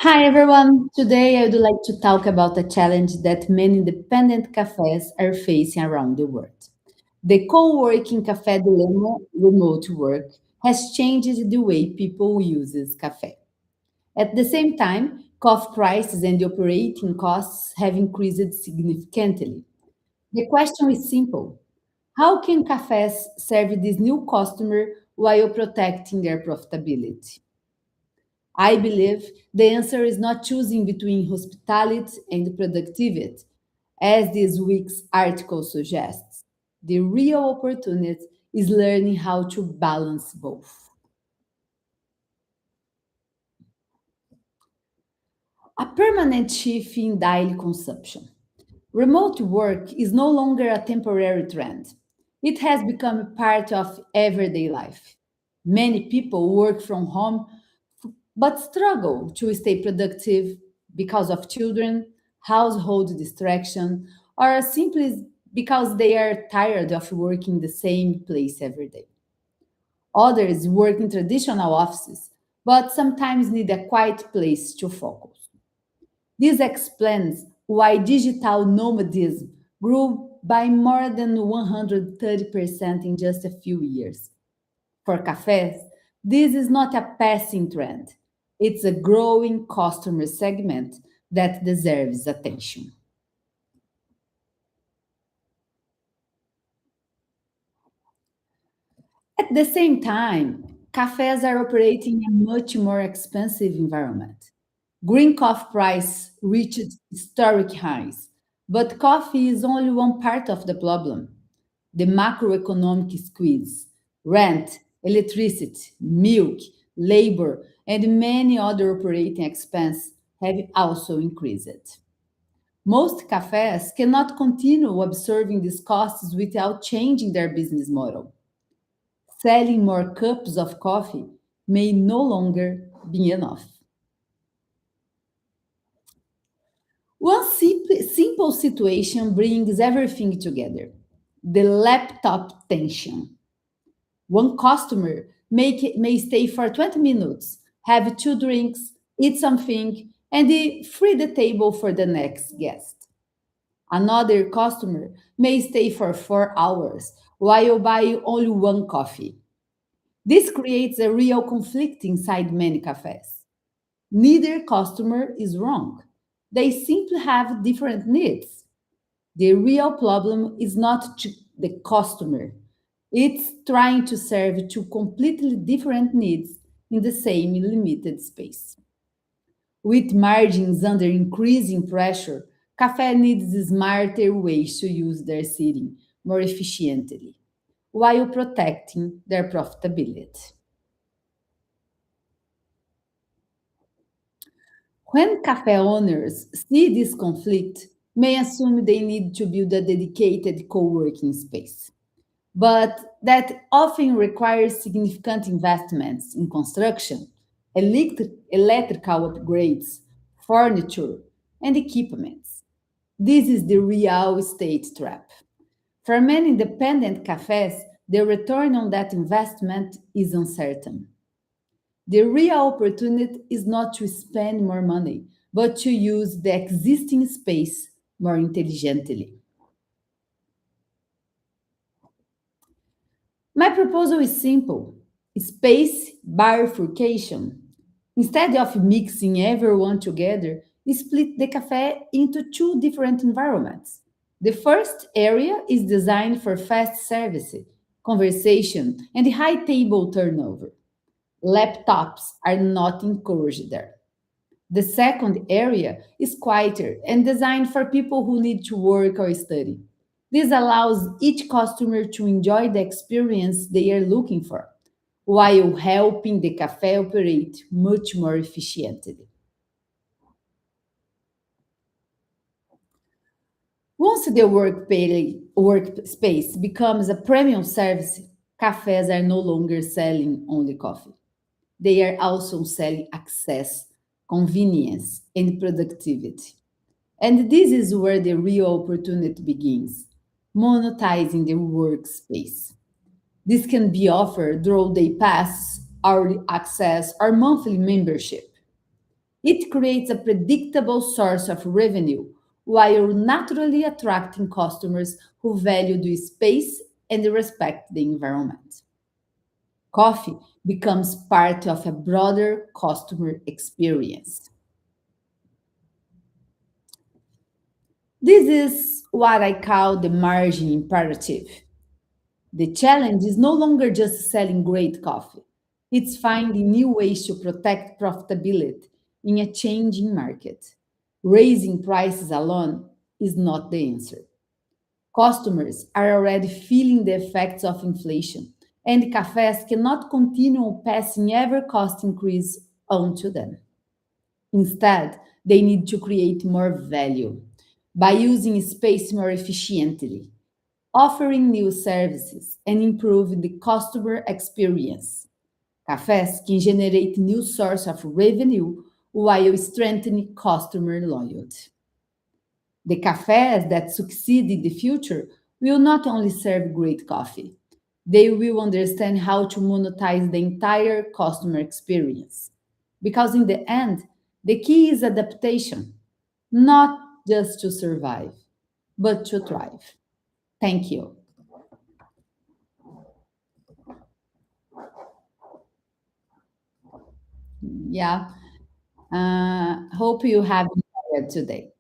Hi everyone. Today I would like to talk about a challenge that many independent cafes are facing around the world. The co-working cafe dilemma, remote work, has changed the way people uses cafe. At the same time, coffee prices and operating costs have increased significantly. The question is simple. How can cafes serve this new customer while protecting their profitability? I believe the answer is not choosing between hospitality and productivity, as this week's article suggests. The real opportunity is learning how to balance both. A permanent shift in daily consumption. Remote work is no longer a temporary trend. It has become a part of everyday life. Many people work from home but struggle to stay productive because of children, household distraction, or simply because they are tired of working the same place every day. Others work in traditional offices, but sometimes need a quiet place to focus. This explains why digital nomadism grew by more than 130% in just a few years. For cafes, this is not a passing trend. It's a growing customer segment that deserves attention. At the same time, cafes are operating in a much more expensive environment. Green coffee price reached historic highs, but coffee is only one part of the problem. The macroeconomic squeeze, rent, electricity, milk, labor, and many other operating expenses have also increased. Most cafes cannot continue absorbing these costs without changing their business model. Selling more cups of coffee may no longer be enough. One simple situation brings everything together: the laptop tension. One customer may stay for 20 minutes, have two drinks, eat something, and free the table for the next guest. Another customer may stay for 4 hours while buying only one coffee. This creates a real conflict inside many cafes. Neither customer is wrong. They simply have different needs. The real problem is not the customer, it's trying to serve two completely different needs in the same limited space. With margins under increasing pressure, cafe needs smarter ways to use their seating more efficiently while protecting their profitability. When cafe owners see this conflict, may assume they need to build a dedicated co-working space. But that often requires significant investments in construction, electrical upgrades, furniture, and equipments. This is the real estate trap. For many independent cafes, the return on that investment is uncertain. The real opportunity is not to spend more money, but to use the existing space more intelligently. My proposal is simple: space bifurcation. Instead of mixing everyone together, split the cafe into two different environments. The first area is designed for fast service, conversation, and high table turnover. Laptops are not encouraged there. The second area is quieter and designed for people who need to work or study. This allows each customer to enjoy the experience they are looking for, while helping the cafe operate much more efficiently. Once the workspace becomes a premium service, cafes are no longer selling only coffee. They are also selling access, convenience, and productivity. And this is where the real opportunity begins: monetizing the workspace. This can be offered through day pass, hourly access, or monthly membership. It creates a predictable source of revenue while naturally attracting customers who value the space and respect the environment. Coffee becomes part of a broader customer experience. This is what I call the margin imperative. The challenge is no longer just selling great coffee, it's finding new ways to protect profitability in a changing market. Raising prices alone is not the answer. Customers are already feeling the effects of inflation, and cafes cannot continue passing every cost increase on to them. Instead, they need to create more value by using space more efficiently, offering new services, and improving the customer experience. Cafes can generate new source of revenue while strengthening customer loyalty. The cafes that succeed in the future will not only serve great coffee, they will understand how to monetize the entire customer experience. Because in the end, the key is adaptation, not just to survive, but to thrive. Thank you. Yeah. Hope you have enjoyed today.